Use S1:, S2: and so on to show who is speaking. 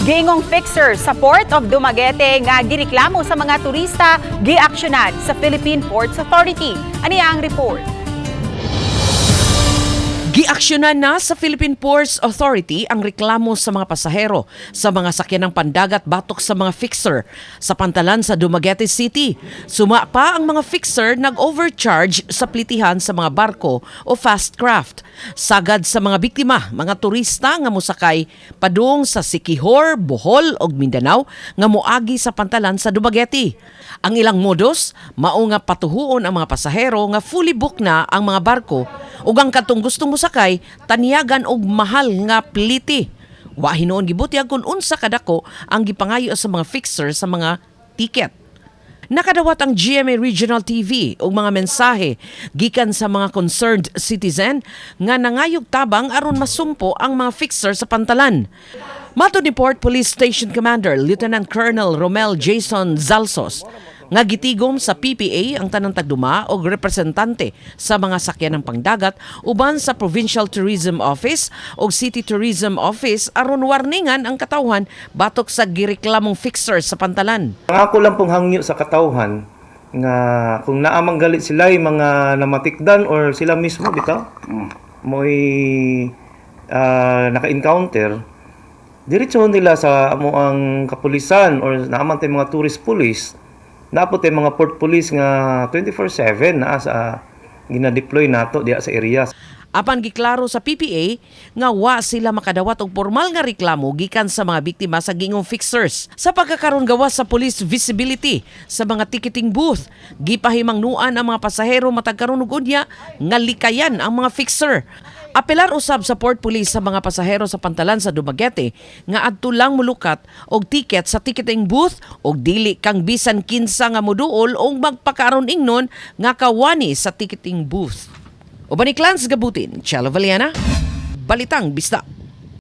S1: Giingong fixer sa Port of Dumaguete nga gireklamo sa mga turista giaksyonan sa Philippine Ports Authority. Ani ang report?
S2: Giaksyonan na sa Philippine Ports Authority ang reklamo sa mga pasahero sa mga sakyanang pandagat batok sa mga fixer sa pantalan sa Dumaguete City. Suma pa ang mga fixer nag-overcharge sa plitihan sa mga barko o fast craft. Sagad sa mga biktima, mga turista nga mosakay padung sa Siquijor, Bohol ug Mindanao nga moagi sa pantalan sa Dumaguete. Ang ilang modus, mao nga patuhuon ang mga pasahero nga fully book na ang mga barko ug ang katong gustong mosakay taniyagan og mahal nga pliti. Wa hinuon gibutyag kung unsa kadako ang gipangayo sa mga fixer sa mga ticket. Nakadawat ang GMA Regional TV og mga mensahe gikan sa mga concerned citizen nga nangayog tabang aron masumpo ang mga fixer sa pantalan. Matud ni Port Police Station Commander Lieutenant Colonel Romel Jason Zalsos nga gitigom sa PPA ang tanang tagduma og representante sa mga sakyan ng pangdagat uban sa Provincial Tourism Office o City Tourism Office aron warningan ang katawhan batok sa gireklamong fixers sa pantalan.
S3: Ako lang pong hangyo sa katawhan nga kung naamang galit sila yung mga namatikdan or sila mismo bitaw mo'y naka-encounter, diretsohon nila sa amoang kapulisan or naamang tayong mga tourist police. Napot ay mga port police nga 24/7 na sa ginadeploy nato diya sa area.
S2: Apan giklaro sa PPA nga wa sila makadawat og formal nga reklamo gikan sa mga biktima sa gingong fixers. Sa pagkakaron gawas sa police visibility sa mga ticketing booth, gipahimangnuan ang mga pasahero matag karon ug unya nga likayan ang mga fixer. Apelar usab sa Port Police sa mga pasahero sa pantalan sa Dumaguete nga adto lang mulukat og ticket sa ticketing booth og dili kang bisan kinsa nga moduol o magpakaron ingnon nga kawani sa ticketing booth. Uban ni Clans Gabutin, Chelo Valiana, Balitang Bista.